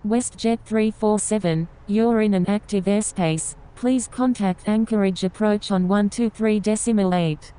WestJet 347, you're in an active airspace. Please contact Anchorage approach on 123.8.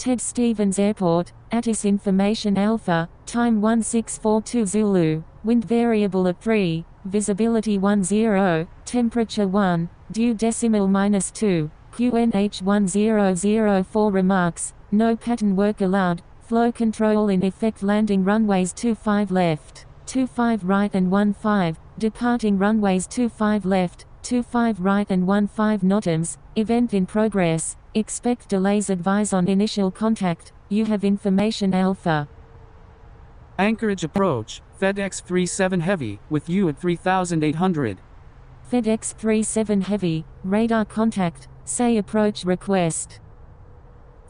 Ted Stevens Airport, ATIS Information Alpha, time 1642 Zulu, wind variable at 3, visibility 10, temperature 1, due decimal -2, QNH 1004 remarks, no pattern work allowed, flow control in effect landing runways 25 left, 25 right and 15, departing runways 25 left, 25 right and 15 NOTAMs, event in progress. Expect delays. Advise on initial contact. You have information Alpha. Anchorage approach, FedEx 37 Heavy, with you at 3800. FedEx 37 Heavy, radar contact, say approach request.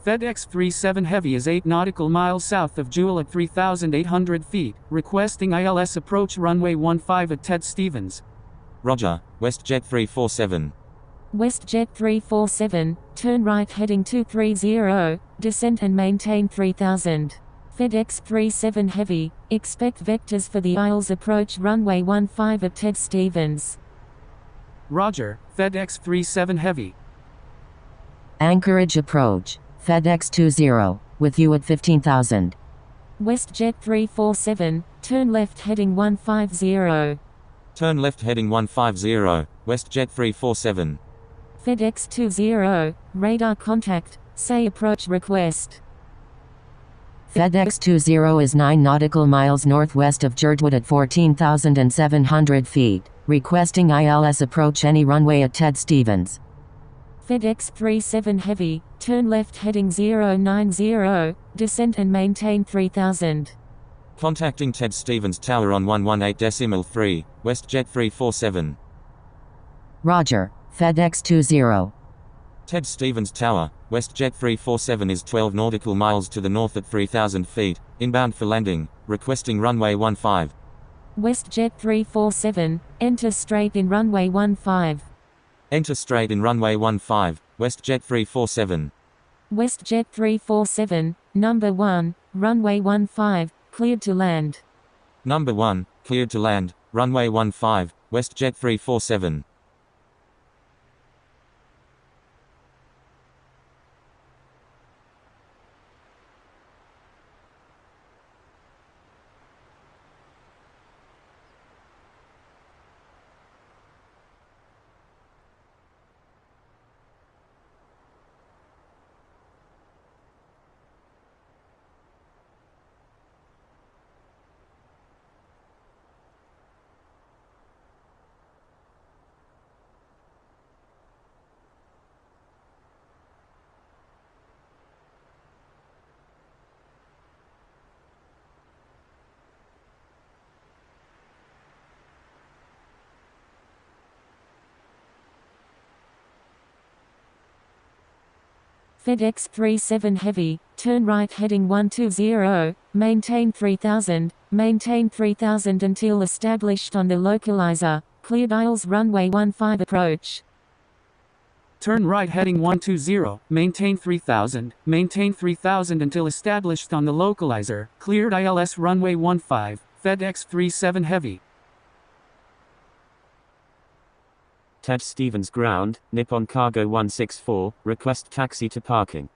FedEx 37 Heavy is 8 nautical miles south of Jewel at 3,800 feet, requesting ILS approach runway 15 at Ted Stevens. Roger, WestJet 347. WestJet 347, turn right heading 230, descent and maintain 3000. FedEx 37 Heavy, expect vectors for the ILS approach runway 15 at Ted Stevens. Roger, FedEx 37 Heavy. Anchorage approach, FedEx 20, with you at 15,000. WestJet 347, turn left heading 150. Turn left heading 150, WestJet 347. FedEx 20, radar contact, say approach request. FedEx 20 is 9 nautical miles northwest of Girdwood at 14,700 feet, requesting ILS approach any runway at Ted Stevens. FedEx 37 Heavy, turn left heading 090, descent and maintain 3000. Contacting Ted Stevens Tower on 118.3, WestJet 347. Roger, FedEx 20. Ted Stevens Tower, WestJet 347 is 12 nautical miles to the north at 3,000 feet, inbound for landing, requesting runway 15. WestJet 347, enter straight in runway 15. Enter straight in runway 15, WestJet 347. WestJet 347, number 1, runway 15, cleared to land. Number 1, cleared to land, runway 15, WestJet 347. FedEx 37 Heavy, turn right heading 120, maintain 3000 until established on the localizer, cleared ILS runway 15 approach. Turn right heading 120, maintain 3000 until established on the localizer, cleared ILS runway 15, FedEx 37 Heavy. Ted Stevens Ground, Nippon Cargo 164, request taxi to parking.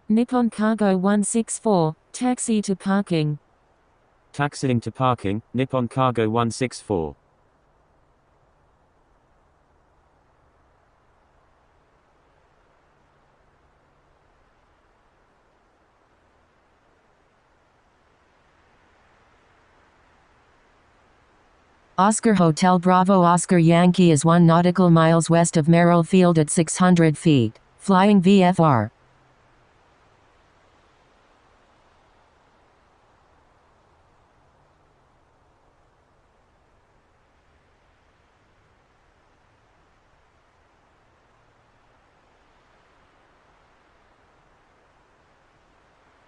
Nippon Cargo 164, taxi to parking. Taxiing to parking, Nippon Cargo 164. Oscar Hotel Bravo Oscar Yankee is 1 nautical miles west of Merrill Field at 600 feet. Flying VFR.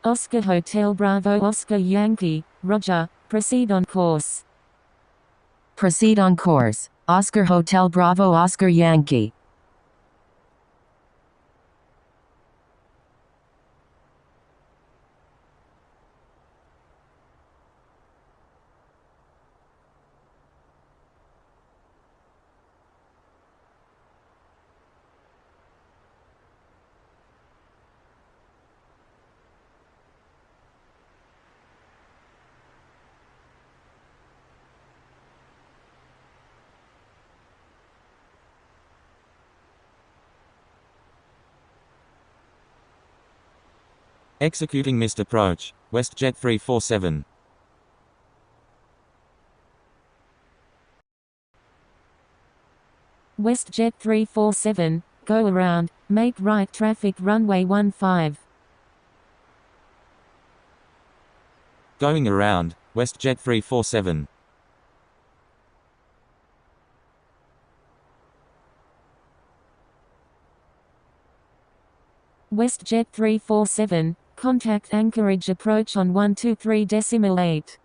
Oscar Hotel Bravo Oscar Yankee, Roger, proceed on course. Proceed on course. Oscar Hotel Bravo Oscar Yankee. Executing missed approach, WestJet 347. WestJet 347, go around, make right traffic runway 15. Going around, WestJet 347. WestJet 347, contact Anchorage approach on 123.8.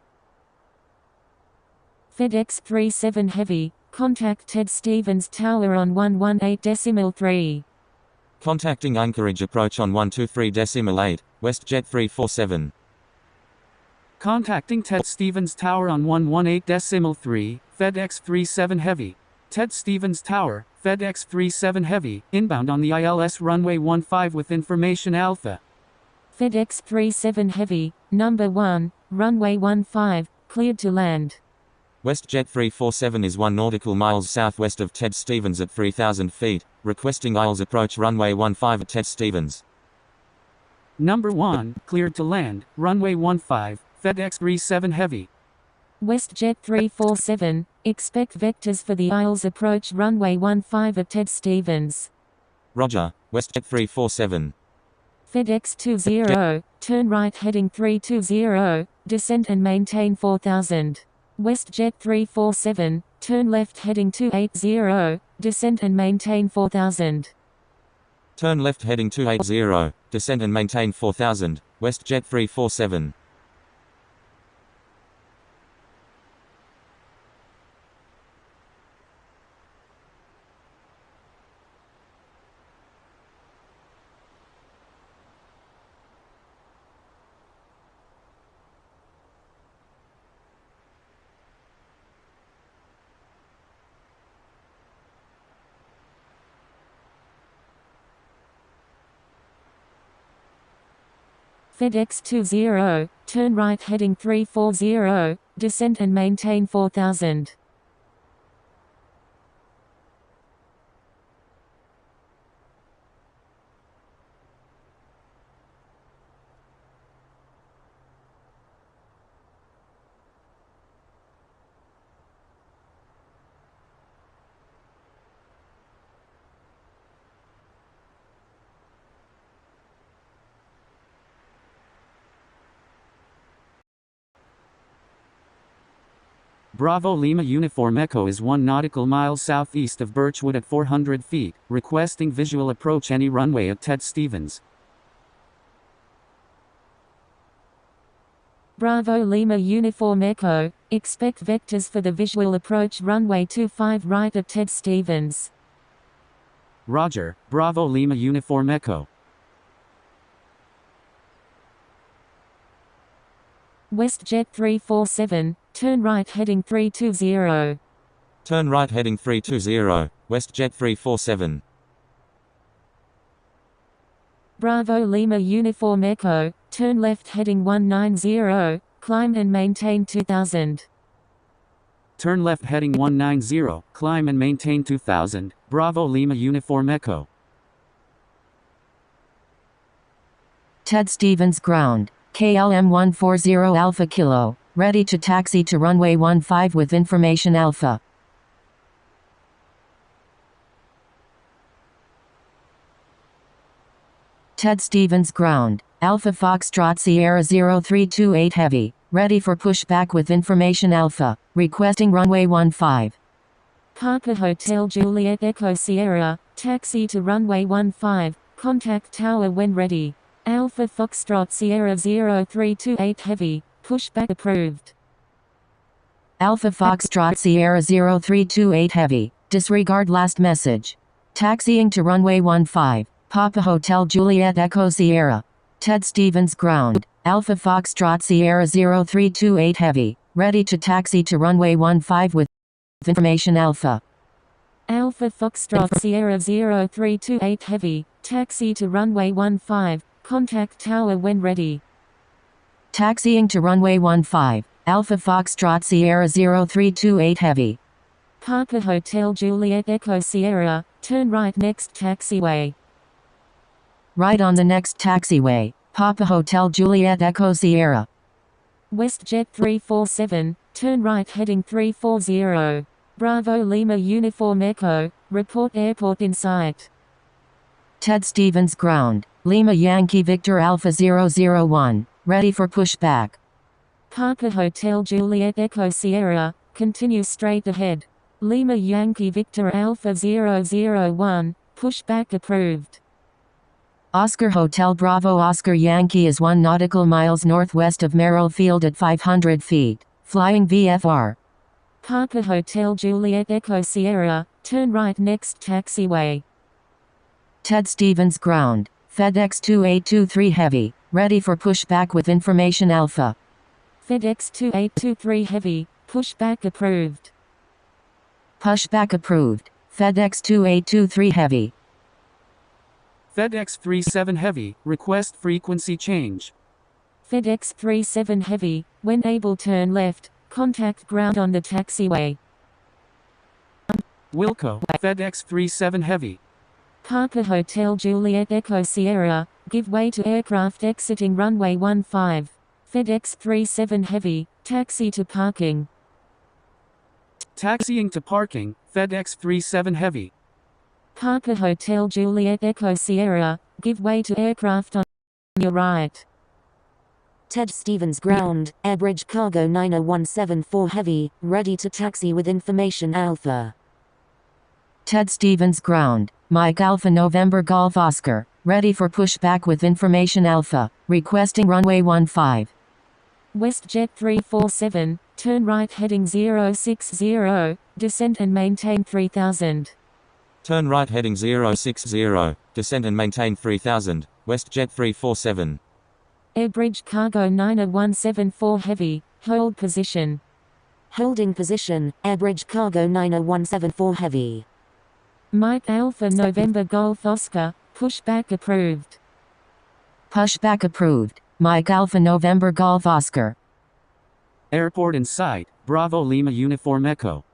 FedEx 37 Heavy, contact Ted Stevens Tower on 118.3. Contacting Anchorage approach on 123.8, WestJet 347. Contacting Ted Stevens Tower on 118.3, FedEx 37 Heavy. Ted Stevens Tower, FedEx 37 Heavy, inbound on the ILS runway 15 with information Alpha. FedEx 37 Heavy, number 1, runway 15, cleared to land. WestJet 347 is 1 nautical miles southwest of Ted Stevens at 3,000 feet, requesting ILS approach runway 15 at Ted Stevens. Number 1, cleared to land, runway 15, FedEx 37 Heavy. WestJet 347, expect vectors for the ILS approach runway 15 at Ted Stevens. Roger, WestJet 347. FedEx 20, turn right heading 320, descent and maintain 4000. WestJet 347, turn left heading 280, descent and maintain 4000. Turn left heading 280, descent and maintain 4000, WestJet 347. FedEx 20, turn right heading 340, descent and maintain 4000. Bravo Lima Uniform Echo is 1 nautical mile southeast of Birchwood at 400 feet, requesting visual approach any runway at Ted Stevens. Bravo Lima Uniform Echo, expect vectors for the visual approach runway 25 right at Ted Stevens. Roger, Bravo Lima Uniform Echo. WestJet 347, turn right heading 320. Turn right heading 320, WestJet 347. Bravo Lima Uniform Echo, turn left heading 190, climb and maintain 2000. Turn left heading 190, climb and maintain 2000, Bravo Lima Uniform Echo. Ted Stevens ground. KLM 140 Alpha Kilo. ready to taxi to runway 15 with information Alpha. Ted Stevens ground, Alpha Foxtrot Sierra 0328 Heavy, ready for pushback with information Alpha, requesting runway 15. Papa Hotel Juliet Echo Sierra, taxi to runway 15, contact tower when ready. Alpha Foxtrot Sierra 0328 Heavy, pushback approved. Alpha Foxtrot Sierra 0328 Heavy, disregard last message. Taxiing to runway 15, Papa Hotel Juliet Echo Sierra. Ted Stevens ground, Alpha Foxtrot Sierra 0328 Heavy, ready to taxi to runway 15 with information Alpha. Alpha Foxtrot Sierra 0328 Heavy, taxi to runway 15, contact tower when ready. Taxiing to runway 15, Alpha Foxtrot Sierra 0328 Heavy. Papa Hotel Juliet Echo Sierra, turn right next taxiway. Right on the next taxiway, Papa Hotel Juliet Echo Sierra. WestJet 347, turn right heading 340. Bravo Lima Uniform Echo, report airport in sight. Ted Stevens ground, Lima Yankee Victor Alpha 001, ready for pushback. Papa Hotel Juliet Echo Sierra, continue straight ahead. Lima Yankee Victor Alpha 001, pushback approved. Oscar Hotel Bravo Oscar Yankee is 1 nautical miles northwest of Merrill Field at 500 feet, flying VFR. Papa Hotel Juliet Echo Sierra, turn right next taxiway. Ted Stevens ground, FedEx 2823 Heavy, ready for pushback with information Alpha. FedEx 2823 Heavy, pushback approved. Pushback approved, FedEx 2823 Heavy. FedEx 37 Heavy, request frequency change. FedEx 37 Heavy, when able turn left, contact ground on the taxiway. Wilco, FedEx 37 Heavy. Papa Hotel Juliet Echo Sierra, give way to aircraft exiting runway 15. FedEx 37 Heavy, taxi to parking. Taxiing to parking, FedEx 37 Heavy. Papa Hotel Juliet Echo Sierra, give way to aircraft on your right. Ted Stevens ground, Airbridge Cargo 90174 Heavy, ready to taxi with information Alpha. Ted Stevens ground, Mike Alpha November Golf Oscar, ready for pushback with information Alpha, requesting runway 15. WestJet 347, turn right heading 060, descent and maintain 3000. Turn right heading 060, descend and maintain 3000, WestJet 347. Airbridge Cargo 90174 Heavy, hold position. Holding position, Airbridge Cargo 90174 Heavy. Mike Alpha November Golf Oscar, pushback approved. Pushback approved, Mike Alpha November Golf Oscar. Airport in sight, Bravo Lima Uniform Echo.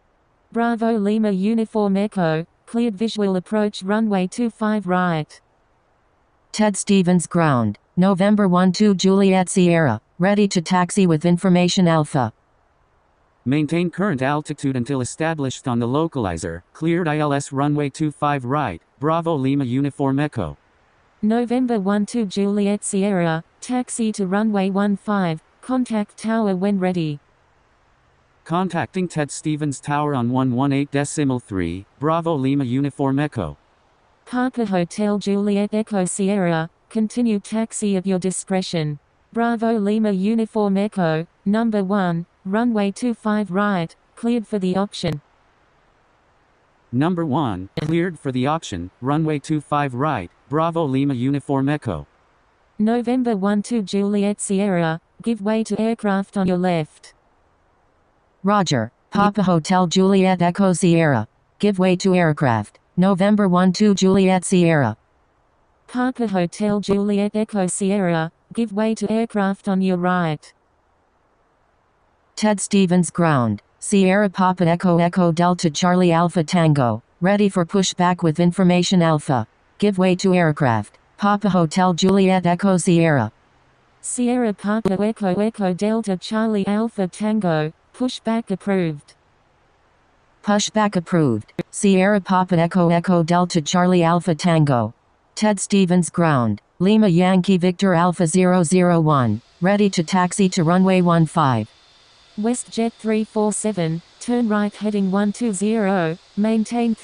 Bravo Lima Uniform Echo, cleared visual approach runway 25 right. Ted Stevens ground, November 12 Juliet Sierra, ready to taxi with information Alpha. Maintain current altitude until established on the localizer, cleared ILS runway 25 right, Bravo Lima Uniform Echo. November 12 Juliet Sierra, taxi to runway 15, contact tower when ready. Contacting Ted Stevens Tower on 118.3, Bravo Lima Uniform Echo. Papa Hotel Juliet Echo Sierra, continue taxi at your discretion. Bravo Lima Uniform Echo, number 1, runway 25 right, cleared for the option. Number 1, cleared for the option, runway 25 right, Bravo Lima Uniform Echo. November 12 Juliet Sierra, give way to aircraft on your left. Roger, Papa Hotel Juliet Echo Sierra, give way to aircraft. November 12 Juliet Sierra. Papa Hotel Juliet Echo Sierra, give way to aircraft on your right. Ted Stevens ground, Sierra Papa Echo Echo Delta Charlie Alpha Tango, ready for pushback with information Alpha. Give way to aircraft. Papa Hotel Juliet Echo Sierra. Sierra Papa Echo Echo Delta Charlie Alpha Tango, pushback approved. Pushback approved. Sierra Papa Echo Echo Delta Charlie Alpha Tango. Ted Stevens ground. Lima Yankee Victor Alpha 001. Ready to taxi to runway 15. WestJet 347, turn right heading 120, maintain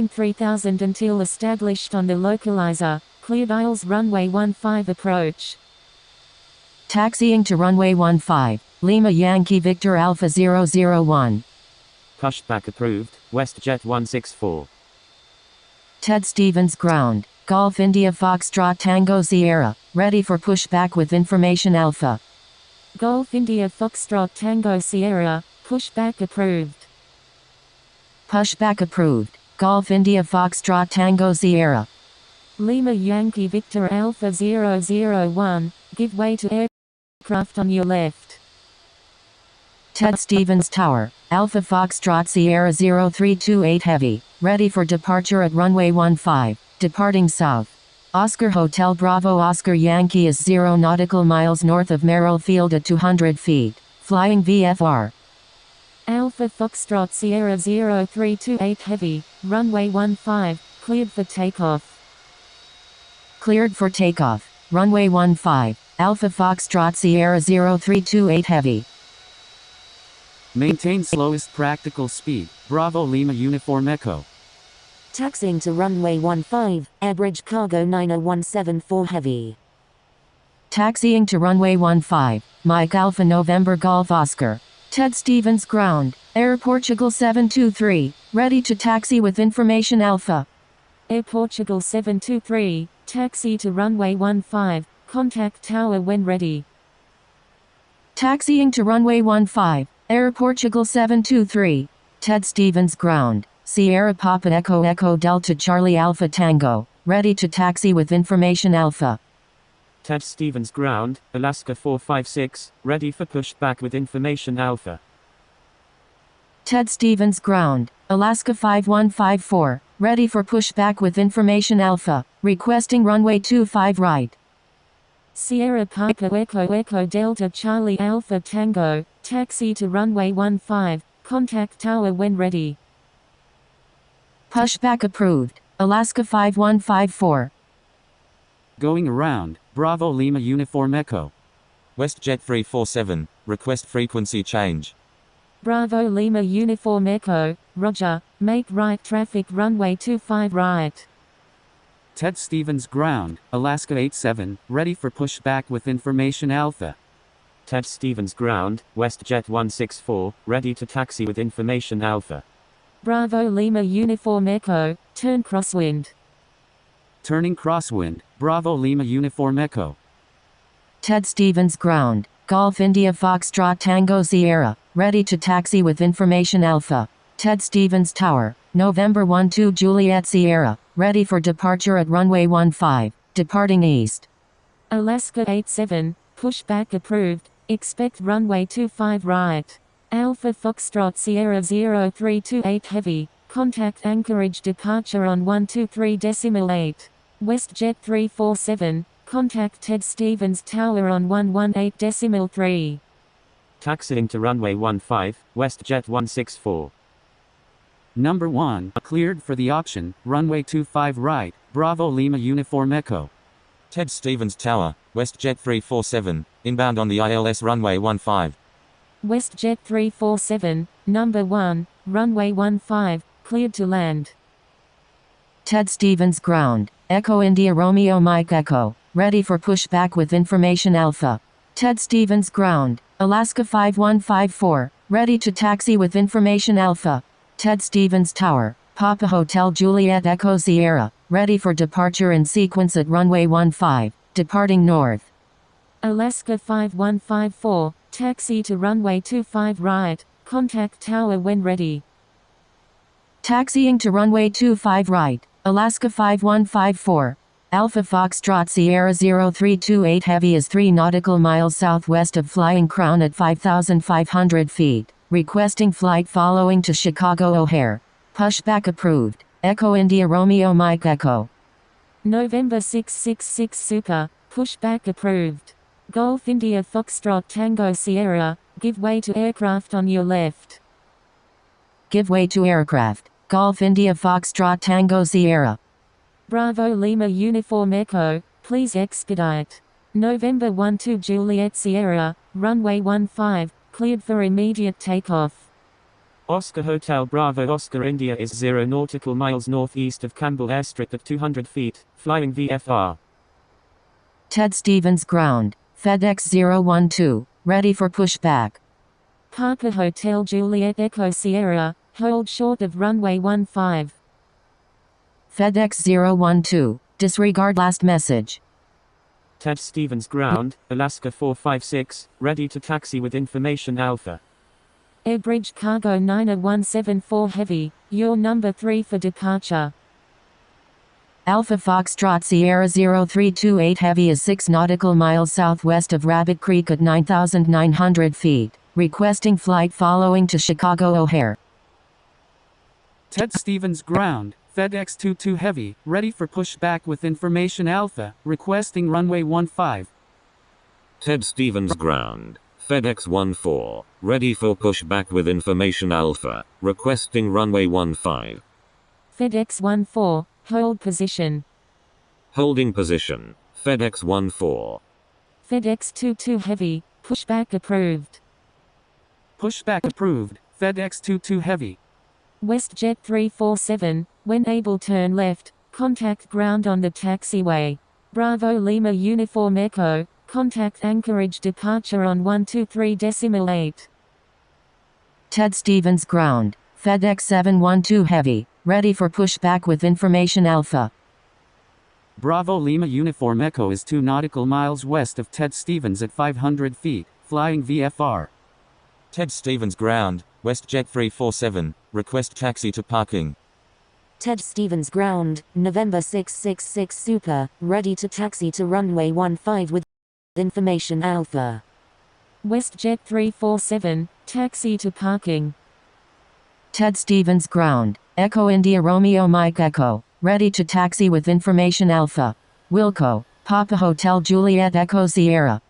3000 until established on the localizer, cleared aisles runway 15 approach. Taxiing to runway 15, Lima Yankee Victor Alpha 001. Pushback approved, WestJet 164. Ted Stevens ground. Golf India Foxtrot Tango Sierra, ready for pushback with information Alpha. Golf India Foxtrot Tango Sierra, pushback approved. Pushback approved. Golf India Foxtrot Tango Sierra. Lima Yankee Victor Alpha 001, give way to aircraft on your left. Ted Stevens Tower, Alpha Foxtrot Sierra 0328 Heavy, ready for departure at runway 15, departing south. Oscar Hotel Bravo Oscar Yankee is 0 nautical miles north of Merrill Field at 200 feet, flying VFR. Alpha Foxtrot Sierra 0328 Heavy, runway 15, cleared for takeoff. Cleared for takeoff, runway 15, Alpha Foxtrot Sierra 0328 Heavy. Maintain slowest practical speed, Bravo Lima Uniform Echo. Taxiing to runway 15, average cargo 90174 heavy. Taxiing to runway 15, Mike Alpha November Golf Oscar. Ted Stevens ground, Air Portugal 723, ready to taxi with information Alpha. Air Portugal 723, taxi to runway 15, contact tower when ready. Taxiing to runway 15, Air Portugal 723, Ted Stevens ground, Sierra Papa Echo Echo Delta Charlie Alpha Tango, ready to taxi with information Alpha. Ted Stevens ground, Alaska 456, ready for pushback with information Alpha. Ted Stevens ground, Alaska 5154, ready for pushback with information Alpha, requesting runway 25 right. Sierra Papa Echo Echo Delta Charlie Alpha Tango, taxi to runway 15, contact tower when ready. Pushback approved, Alaska 5154. Going around, Bravo Lima Uniform Echo. WestJet 347, request frequency change. Bravo Lima Uniform Echo, roger, make right traffic runway 25 right. Ted Stevens ground, Alaska 87, ready for pushback with information Alpha. Ted Stevens ground, WestJet 164, ready to taxi with information Alpha. Bravo Lima Uniform Echo, turn crosswind. Turning crosswind, Bravo Lima Uniform Echo. Ted Stevens ground, Golf India Foxtrot Tango Sierra, ready to taxi with information Alpha. Ted Stevens Tower, November 12 Juliet Sierra, ready for departure at runway 15, departing east. Alaska 87, pushback approved, expect runway 25 right. Alpha Foxtrot Sierra 0328 Heavy, contact Anchorage departure on 123.8. WestJet 347, contact Ted Stevens Tower on 118.3. Taxiing to runway 15, WestJet 164. Number 1, cleared for the option, runway 25 right, Bravo Lima Uniform Echo. Ted Stevens Tower, WestJet 347, inbound on the ILS runway 15. WestJet 347, number 1, runway 15, cleared to land. Ted Stevens ground, Echo India Romeo Mike Echo, ready for pushback with information Alpha. Ted Stevens ground, Alaska 5154, ready to taxi with information Alpha. Ted Stevens Tower, Papa Hotel Juliet Echo Sierra, ready for departure in sequence at runway 15, departing north. Alaska 5154, taxi to runway 25 right, contact tower when ready. Taxiing to runway 25 right, Alaska 5154. Alpha Foxtrot Sierra 0328 Heavy is 3 nautical miles southwest of Flying Crown at 5,500 feet, requesting flight following to Chicago O'Hare. Pushback approved, Echo India Romeo Mike Echo. November 666 Super, pushback approved. Golf India Foxtrot Tango Sierra, give way to aircraft on your left. Give way to aircraft. Golf India Foxtrot Tango Sierra. Bravo Lima Uniform Echo, please expedite. November 12 Juliet Sierra, runway 15, cleared for immediate takeoff. Oscar Hotel Bravo Oscar India is 0 nautical miles northeast of Campbell Airstrip at 200 feet, flying VFR. Ted Stevens Ground, FedEx 012, ready for pushback. Papa Hotel Juliet Echo Sierra, hold short of runway 15. FedEx 012, disregard last message. Ted Stevens Ground, Alaska 456, ready to taxi with information Alpha. Airbridge Cargo 90174 Heavy, you're number 3 for departure. Alpha Foxtrot Sierra 0328 Heavy is 6 nautical miles southwest of Rabbit Creek at 9,900 feet, requesting flight following to Chicago O'Hare. Ted Stevens Ground, FedEx 22 Heavy, ready for pushback with information Alpha, requesting runway 15. Ted Stevens Ground, FedEx 14, ready for pushback with information Alpha, requesting runway 15. FedEx 14, hold position. Holding position, FedEx 14. FedEx 22 Heavy, pushback approved. Pushback approved, FedEx 22 Heavy. WestJet 347, when able turn left, contact ground on the taxiway. Bravo Lima Uniform Echo, contact Anchorage departure on 123.8. Ted Stevens Ground, FedEx 712 Heavy, ready for pushback with information Alpha. Bravo Lima Uniform Echo is 2 nautical miles west of Ted Stevens at 500 feet, flying VFR. Ted Stevens Ground, WestJet 347, request taxi to parking. Ted Stevens Ground, November 666 Super, ready to taxi to runway 15 with information Alpha. WestJet 347, taxi to parking. Ted Stevens Ground, Echo India Romeo Mike Echo, ready to taxi with information Alpha. Wilco, Papa Hotel Juliet Echo Sierra.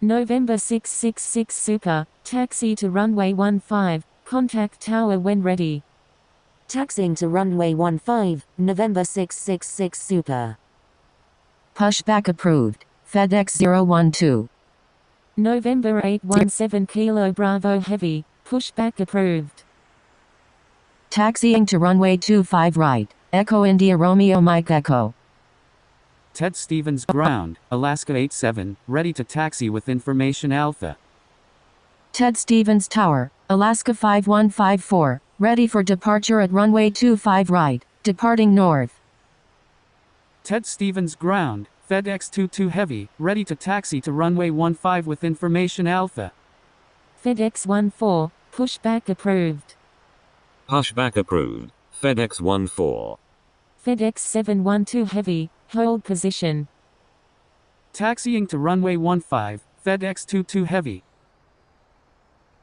November 666 Super, taxi to runway 15, contact tower when ready. Taxiing to runway 15, November 666 Super. Pushback approved, FedEx 012. November 817 Kilo Bravo Heavy, pushback approved. Taxiing to runway 25 right, Echo India Romeo Mike Echo. Ted Stevens Ground, Alaska 87, ready to taxi with information Alpha. Ted Stevens Tower, Alaska 5154, ready for departure at runway 25 right, departing north. Ted Stevens Ground, FedEx 22 Heavy, ready to taxi to runway 15 with information Alpha. FedEx 14, pushback approved. Pushback approved, FedEx 14. FedEx 712 Heavy, hold position. Taxiing to runway 15, FedEx 22 Heavy.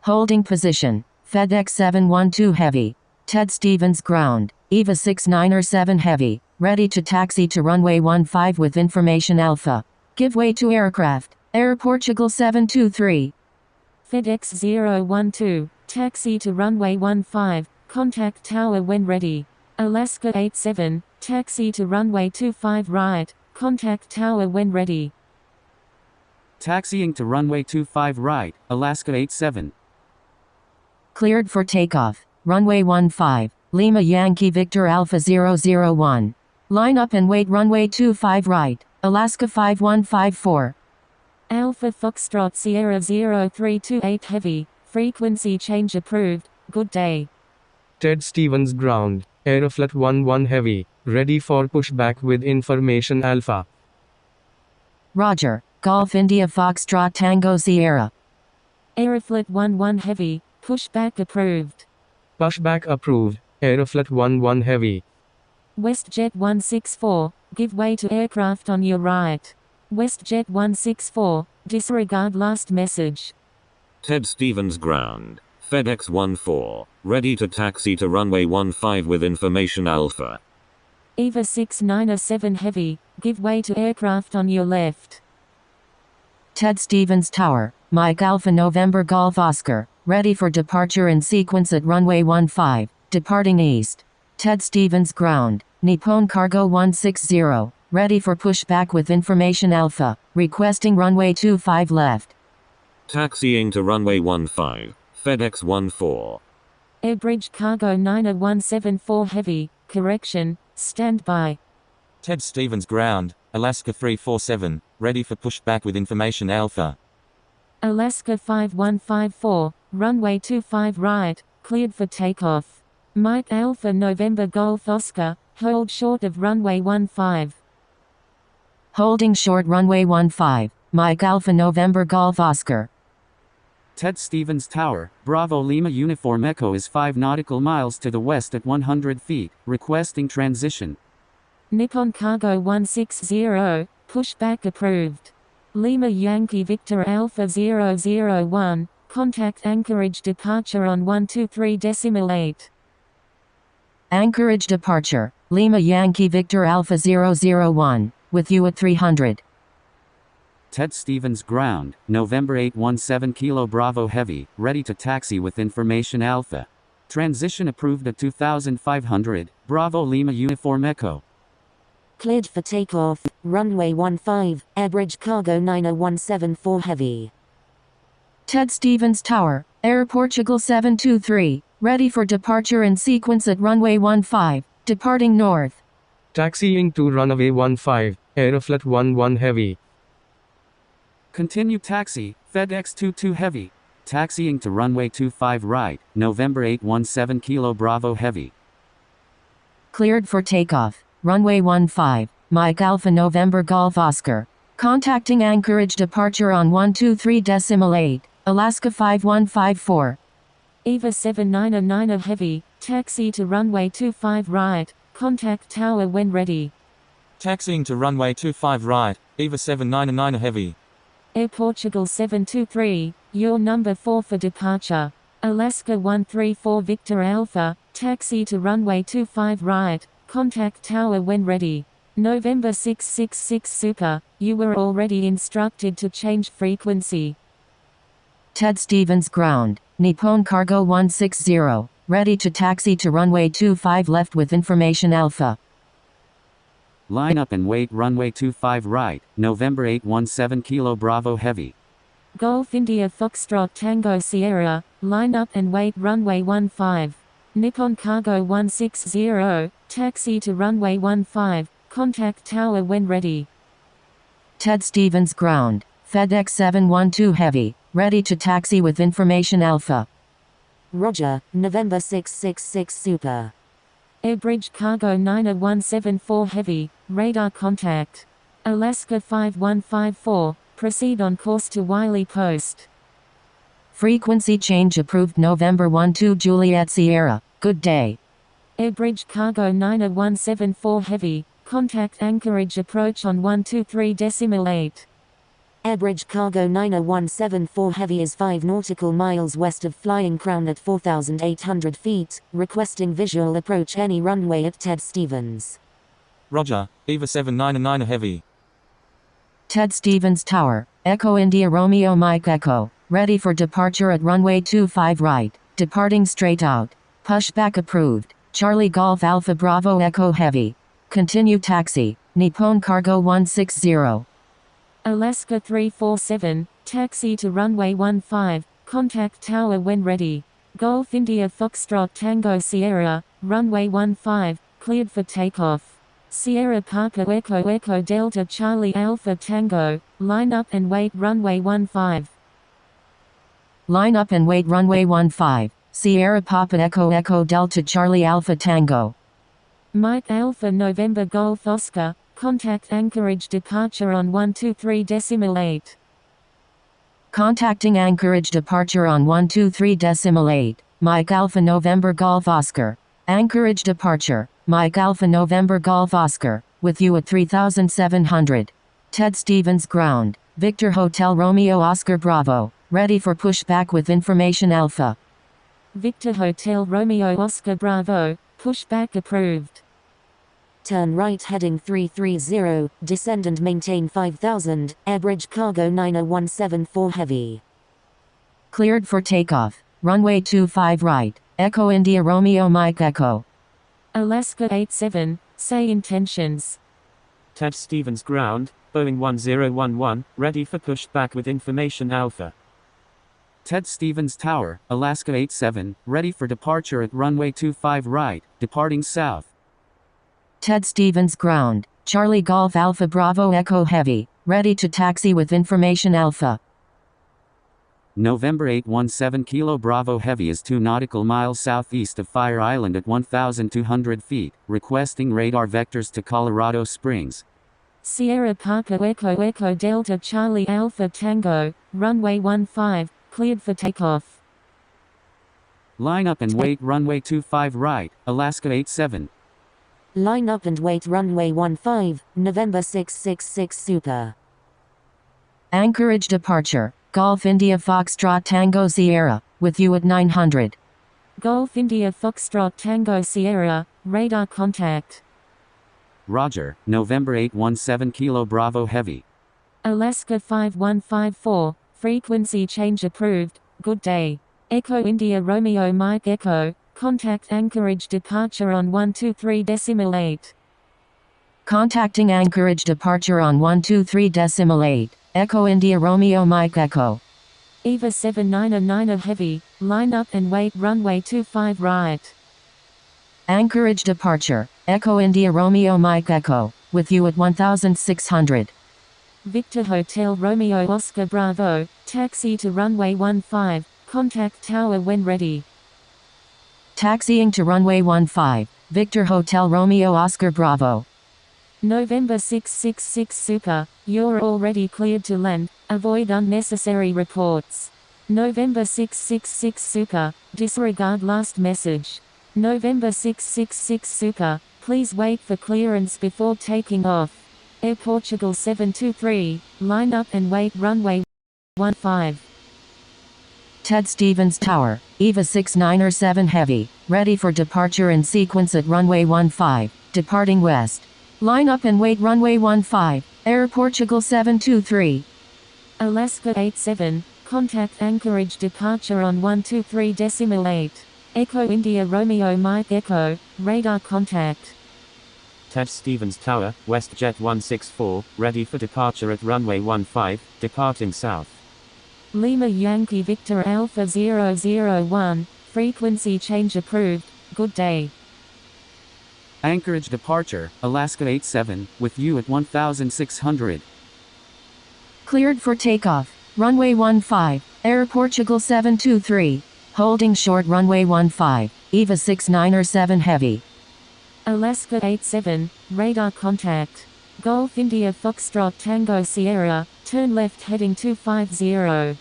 Holding position, FedEx 712 Heavy. Ted Stevens Ground, EVA 697 Heavy, ready to taxi to runway 15 with information Alpha. Give way to aircraft, Air Portugal 723. FedEx 012, taxi to runway 15, contact tower when ready. Alaska 87, taxi to runway 25 right, contact tower when ready. Taxiing to runway 25 right, Alaska 87. Cleared for takeoff, runway 15, Lima Yankee Victor Alpha 001. Line up and wait runway 25 right, Alaska 5154. Alpha Foxtrot Sierra 0328 Heavy, frequency change approved, good day. Ted Stevens Ground, Aeroflot 11 Heavy, ready for pushback with information Alpha. Roger, Golf India Foxtrot Tango Sierra. Aeroflot 11 Heavy, pushback approved. Pushback approved, Aeroflot 11 Heavy. WestJet 164, give way to aircraft on your right. WestJet 164, disregard last message. Ted Stevens Ground, FedEx 14, ready to taxi to runway 15 with information Alpha. EVA 697 Heavy, give way to aircraft on your left. Ted Stevens Tower, Mike Alpha November Golf Oscar, ready for departure in sequence at runway 15, departing east. Ted Stevens Ground, Nippon Cargo 160, ready for pushback with information Alpha, requesting runway 25 left. Taxiing to runway 15, FedEx 14. Airbridge Cargo 9174 Heavy, correction, standby. Ted Stevens Ground, Alaska 347, ready for pushback with information Alpha. Alaska 5154, runway 25 right, cleared for takeoff. Mike Alpha November Golf Oscar, hold short of runway 15. Holding short runway 15, Mike Alpha November Golf Oscar. Ted Stevens Tower, Bravo Lima Uniform Echo is 5 nautical miles to the west at 100 feet, requesting transition. Nippon Cargo 160, pushback approved. Lima Yankee Victor Alpha 001, contact Anchorage departure on 123.8. Anchorage departure, Lima Yankee Victor Alpha 001, with you at 300. Ted Stevens Ground, November 817 Kilo Bravo Heavy, ready to taxi with information Alpha. Transition approved at 2500, Bravo Lima Uniform Echo. Cleared for takeoff, runway 15, Airbridge Cargo 9174 Heavy. Ted Stevens Tower, Air Portugal 723, ready for departure in sequence at runway 15, departing north. Taxiing to runway 15, Aeroflot 11 Heavy. Continue taxi, FedEx 22 Heavy. Taxiing to runway 25 right, November 817 Kilo Bravo Heavy. Cleared for takeoff, runway 15, Mike Alpha November Golf Oscar. Contacting Anchorage departure on 123.8, Alaska 5154. EVA 799 Heavy, taxi to runway 25 right, contact tower when ready. Taxiing to runway 25 right, EVA 799 Heavy. Air Portugal 723, your number 4 for departure. Alaska 134 Victor Alpha, taxi to runway 25 right, contact tower when ready. November 666 Super, you were already instructed to change frequency. Ted Stevens Ground, Nippon Cargo 160, ready to taxi to runway 25 left with information Alpha. Line up and wait runway 25 right, November 817 Kilo Bravo Heavy. Golf India Foxtrot Tango Sierra, line up and wait runway 15. Nippon Cargo 160, taxi to runway 15, contact tower when ready. Ted Stevens Ground, FedEx 712 Heavy, ready to taxi with information Alpha. Roger, November 666 Super. Airbridge Cargo 9174 Heavy, radar contact. Alaska 5154, proceed on course to Wiley Post. Frequency change approved November 12 Juliet Sierra, good day. Airbridge Cargo 9174 Heavy, contact Anchorage approach on 123.8. Airbridge Cargo 9174 Heavy is 5 nautical miles west of Flying Crown at 4,800 feet, requesting visual approach any runway at Ted Stevens. Roger, EVA 799 Heavy. Ted Stevens Tower, Echo India Romeo Mike Echo, ready for departure at runway 25 right, departing straight out. Pushback approved, Charlie Golf Alpha Bravo Echo Heavy. Continue taxi, Nippon Cargo 160. Alaska 347, taxi to runway 15, contact tower when ready. Golf India Foxtrot Tango Sierra, runway 15, cleared for takeoff. Sierra Papa Echo Echo Delta Charlie Alpha Tango, line up and wait runway 15. Line up and wait runway 15, Sierra Papa Echo Echo Delta Charlie Alpha Tango. Mike Alpha November Golf Oscar, contact Anchorage departure on 123.8. Contacting Anchorage departure on 123.8, Mike Alpha November Golf Oscar. Anchorage departure, Mike Alpha November Golf Oscar, with you at 3700. Ted Stevens Ground, Victor Hotel Romeo Oscar Bravo, ready for pushback with information Alpha. Victor Hotel Romeo Oscar Bravo, pushback approved. turn right heading 330, descend and maintain 5000, airbridge cargo 90174 heavy. Cleared for takeoff. Runway 25 right. Echo India Romeo Mike Echo. Alaska 87, say intentions. Ted Stevens ground, Boeing 1011, ready for pushback with information Alpha. Ted Stevens Tower, Alaska 87, ready for departure at runway 25 right, departing south. Ted Stevens ground. Charlie Golf Alpha Bravo Echo Heavy, ready to taxi with information Alpha. November 817 Kilo Bravo Heavy is 2 nautical miles southeast of Fire Island at 1,200 feet, requesting radar vectors to Colorado Springs. Sierra Papa Echo Delta Charlie Alpha Tango, runway 15, cleared for takeoff. Line up and wait runway 25 right, Alaska 87. Line up and wait runway 15, November 666 Super. Anchorage departure. Golf India Foxtrot Tango Sierra, with you at 900. Golf India Foxtrot Tango Sierra, radar contact. Roger, November 817 Kilo Bravo Heavy. Alaska 5154, frequency change approved, good day. Echo India Romeo Mike Echo, contact Anchorage departure on 123.8. Contacting Anchorage departure on 123.8. Echo India Romeo Mike Echo. Eva 799 Heavy, line up and wait runway 25 right. Anchorage departure. Echo India Romeo Mike Echo, with you at 1600. Victor Hotel Romeo Oscar Bravo, taxi to runway 15, contact tower when ready. Taxiing to runway 15, Victor Hotel Romeo Oscar Bravo. November 666 Super, you're already cleared to land, avoid unnecessary reports. November 666 Super, disregard last message. November 666 Super, please wait for clearance before taking off. Air Portugal 723, line up and wait runway 15. Ted Stevens Tower, Eva 697 Heavy, ready for departure in sequence at runway 15, departing west. Line up and wait runway 15, Air Portugal 723. Alaska 87, contact Anchorage departure on 123.8. Echo India Romeo Mike Echo, radar contact. Ted Stevens Tower, WestJet 164, ready for departure at runway 15, departing south. Lima Yankee Victor Alpha 001, frequency change approved, good day. Anchorage departure, Alaska 87, with you at 1600. Cleared for takeoff. Runway 15, Air Portugal 723. Holding short runway 15, Eva 697 Heavy. Alaska 87, radar contact. Golf India Foxtrot Tango Sierra, turn left heading 250.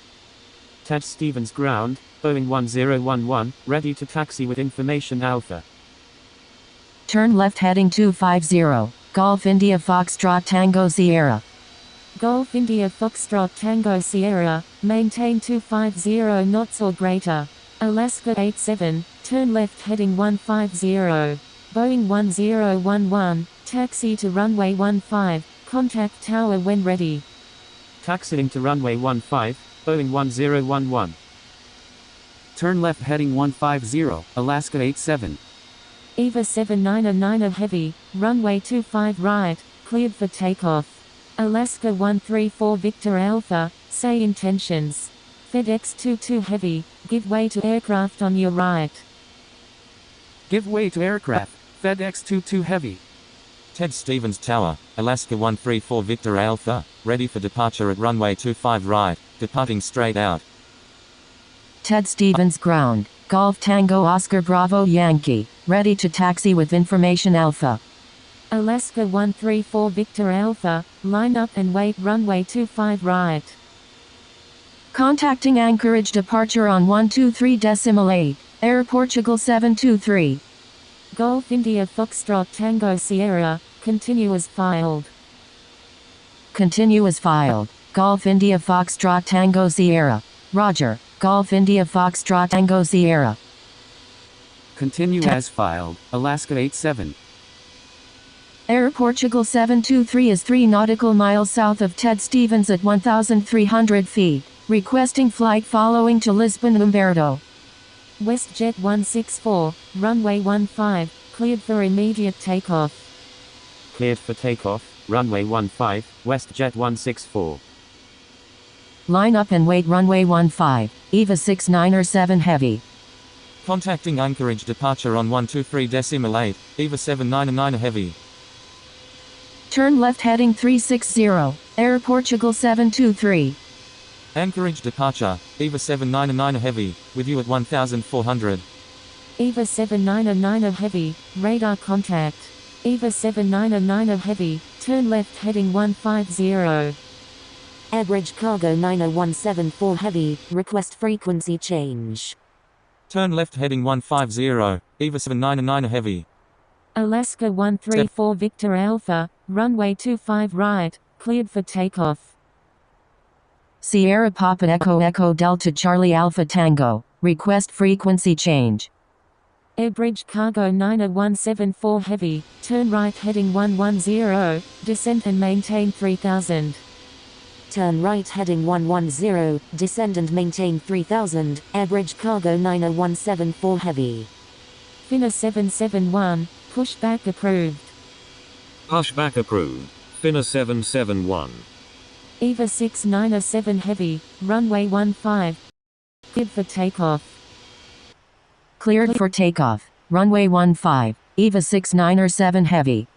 Ted Stevens ground, Boeing 1011, ready to taxi with information Alpha. Turn left heading 250, Golf India Foxtrot Tango Sierra. Golf India Foxtrot Tango Sierra, maintain 250 knots or greater. Alaska 87, turn left heading 150. Boeing 1011, taxi to runway 15, contact tower when ready. Taxiing to runway 15, Boeing 1011. Turn left heading 150, Alaska 87. Eva 799 Heavy, runway 25 right, cleared for takeoff. Alaska 134 Victor Alpha, say intentions. FedEx 22 Heavy, give way to aircraft on your right. Give way to aircraft, FedEx 22 Heavy. Ted Stevens Tower, Alaska 134 Victor Alpha, ready for departure at runway 25 right, departing straight out. Ted Stevens ground, Golf Tango Oscar Bravo Yankee, ready to taxi with information Alpha. Alaska 134 Victor Alpha, line up and wait runway 25 right. Contacting Anchorage departure on 123.8, Air Portugal 723. Golf India Foxtrot Tango Sierra, continue as filed. Continue as filed, Golf India Foxtrot Tango Sierra. Roger, Golf India Foxtrot Tango Sierra. Continue as filed, Alaska 87. Air Portugal 723 is 3 nautical miles south of Ted Stevens at 1,300 feet, requesting flight following to Lisbon Umberto. WestJet 164, runway 15, cleared for immediate takeoff. Cleared for takeoff, runway 15, WestJet 164. Line up and wait runway 15, EVA 697 Heavy. Contacting Anchorage departure on 123.8, EVA 799 Heavy. Turn left heading 360, Air Portugal 723. Anchorage departure, EVA 799 Heavy, with you at 1400. EVA 799 Heavy, radar contact. EVA 799 Heavy, turn left heading 150. Airbridge Cargo 90174 Heavy, request frequency change. Turn left heading 150, EVA 799 Heavy. Alaska 134 Victor Alpha, runway 25 right, cleared for takeoff. Sierra Papa Echo Echo Delta Charlie Alpha Tango, request frequency change. Airbridge Cargo 90174 Heavy, turn right heading 110, descend and maintain 3000. Turn right heading 110, descend and maintain 3000, Airbridge Cargo 90174 Heavy. Finna 771, pushback approved. Pushback approved. Finna 771. EVA 697 Heavy, runway 15. Cleared for takeoff. Cleared for takeoff, runway 15, EVA 697 Heavy.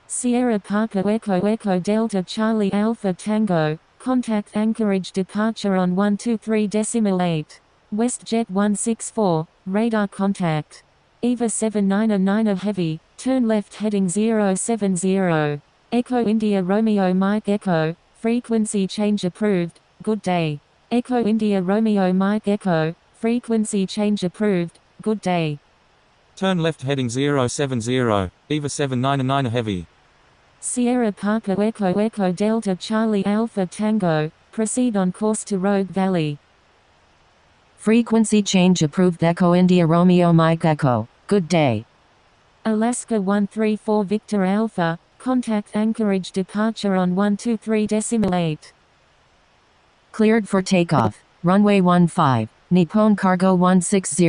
Sierra Papa Echo Echo Delta Charlie Alpha Tango, contact Anchorage departure on 123.8. WestJet 164, radar contact. EVA 799 Heavy, turn left heading 070. Echo India Romeo Mike Echo, frequency change approved, good day. Echo India Romeo Mike Echo, frequency change approved, good day. Turn left heading 070, EVA 799 Heavy. Sierra Papa Echo Echo Delta Charlie Alpha Tango, proceed on course to Rogue Valley. Frequency change approved Echo India Romeo Mike Echo, good day. Alaska 134 Victor Alpha, contact Anchorage departure on 123.8. Cleared for takeoff, runway 15, Nippon Cargo 160.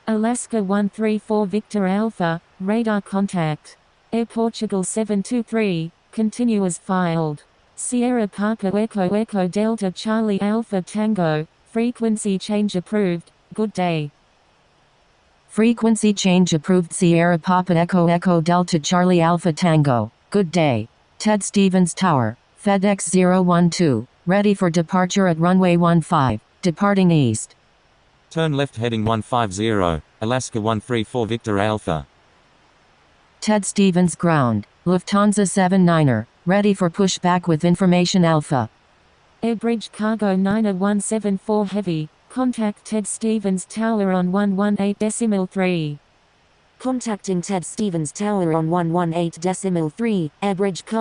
Alaska 134 Victor Alpha, radar contact. Air Portugal 723, continue as filed. Sierra Papa Echo Echo Delta Charlie Alpha Tango, frequency change approved, good day. Frequency change approved Sierra Papa Echo Echo Delta Charlie Alpha Tango, good day. Ted Stevens Tower, FedEx 012, ready for departure at runway 15, departing east. Turn left heading 150, Alaska 134 Victor Alpha. Ted Stevens ground, Lufthansa 79er, ready for pushback with information Alpha. Airbridge Cargo 90174 Heavy, contact Ted Stevens Tower on 118.3. Contacting Ted Stevens Tower on 118.3, Airbridge Cargo